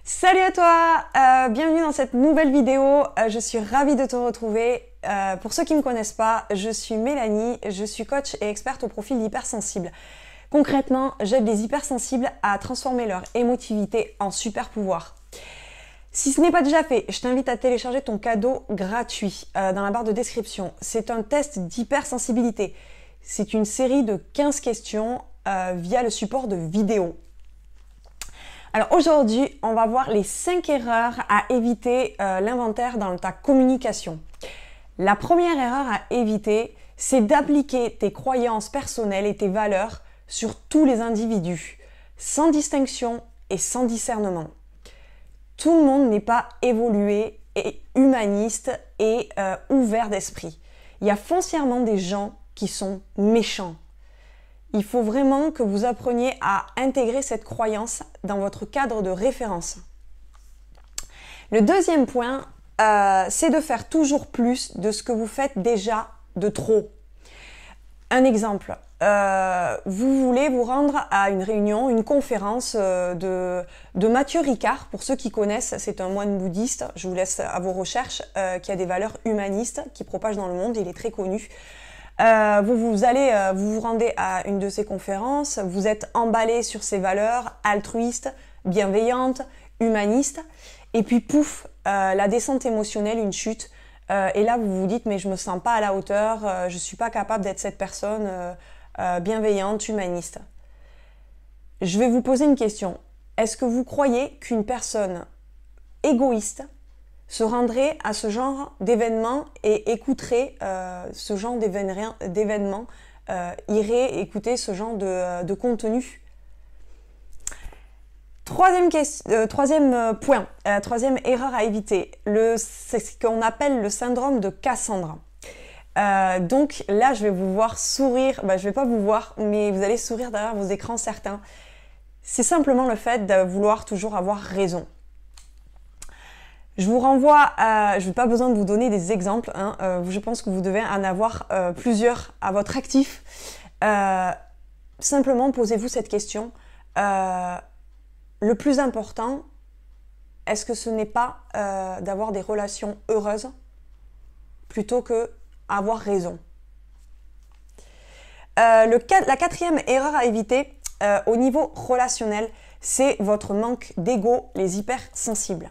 Salut à toi, bienvenue dans cette nouvelle vidéo, je suis ravie de te retrouver. Pour ceux qui ne me connaissent pas, je suis Mélanie, je suis coach et experte au profil d'hypersensible. Concrètement, j'aide les hypersensibles à transformer leur émotivité en super pouvoir. Si ce n'est pas déjà fait, je t'invite à télécharger ton cadeau gratuit dans la barre de description. C'est un test d'hypersensibilité. C'est une série de 15 questions via le support de vidéo. Alors aujourd'hui, on va voir les 5 erreurs à éviter l'inventaire dans ta communication. La première erreur à éviter, c'est d'appliquer tes croyances personnelles et tes valeurs sur tous les individus, sans distinction et sans discernement. Tout le monde n'est pas évolué et humaniste et ouvert d'esprit. Il y a foncièrement des gens qui sont méchants. Il faut vraiment que vous appreniez à intégrer cette croyance dans votre cadre de référence. Le deuxième point, c'est de faire toujours plus de ce que vous faites déjà de trop. Un exemple, vous voulez vous rendre à une réunion, une conférence de Matthieu Ricard. Pour ceux qui connaissent, c'est un moine bouddhiste, je vous laisse à vos recherches, qui a des valeurs humanistes, qui propage dans le monde, il est très connu. Vous vous rendez à une de ces conférences, vous êtes emballé sur ces valeurs altruistes, bienveillantes, humanistes, et puis pouf, la descente émotionnelle, une chute, et là vous vous dites mais je me sens pas à la hauteur, je suis pas capable d'être cette personne bienveillante, humaniste. Je vais vous poser une question. Est-ce que vous croyez qu'une personne égoïste se rendrait à ce genre d'événement et écouterait ce genre d'événement, irait écouter ce genre de contenu. Troisième point, troisième erreur à éviter, c'est ce qu'on appelle le syndrome de Cassandre. Donc là, je vais vous voir sourire, je vais pas vous voir, mais vous allez sourire derrière vos écrans certains. C'est simplement le fait de vouloir toujours avoir raison. Je vous renvoie à, je n'ai pas besoin de vous donner des exemples, je pense que vous devez en avoir plusieurs à votre actif. Simplement posez-vous cette question. Le plus important, est-ce que ce n'est pas d'avoir des relations heureuses plutôt que avoir raison? La quatrième erreur à éviter au niveau relationnel, c'est votre manque d'ego, les hypersensibles.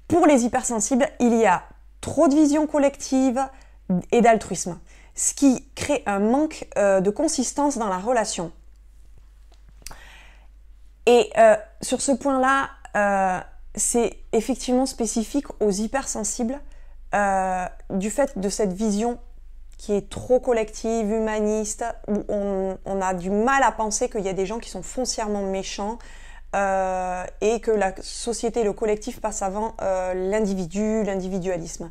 Pour les hypersensibles, il y a trop de vision collective et d'altruisme, ce qui crée un manque de consistance dans la relation. Et sur ce point-là, c'est effectivement spécifique aux hypersensibles du fait de cette vision qui est trop collective, humaniste, où on a du mal à penser qu'il y a des gens qui sont foncièrement méchants, et que la société, le collectif passe avant l'individu, l'individualisme.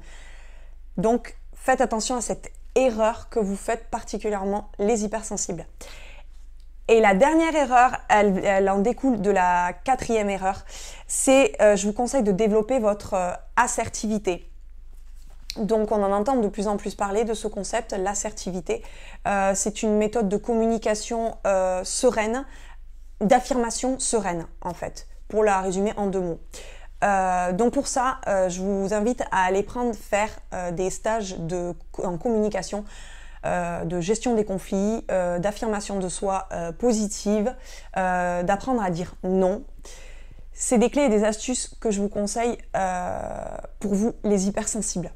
Donc faites attention à cette erreur que vous faites particulièrement les hypersensibles. Et la dernière erreur, elle en découle de la quatrième erreur, c'est je vous conseille de développer votre assertivité. Donc on en entend de plus en plus parler de ce concept, l'assertivité. C'est une méthode de communication sereine, d'affirmation sereine en fait, pour la résumer en 2 mots. Donc pour ça, je vous invite à aller faire des stages en communication, de gestion des conflits, d'affirmation de soi positive, d'apprendre à dire non. C'est des clés et des astuces que je vous conseille pour vous les hypersensibles.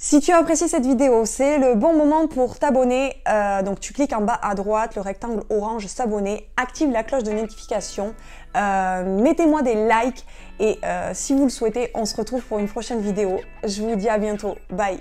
Si tu as apprécié cette vidéo, c'est le bon moment pour t'abonner. Donc tu cliques en bas à droite, le rectangle orange s'abonner, active la cloche de notification, mettez-moi des likes et si vous le souhaitez, on se retrouve pour une prochaine vidéo. Je vous dis à bientôt. Bye!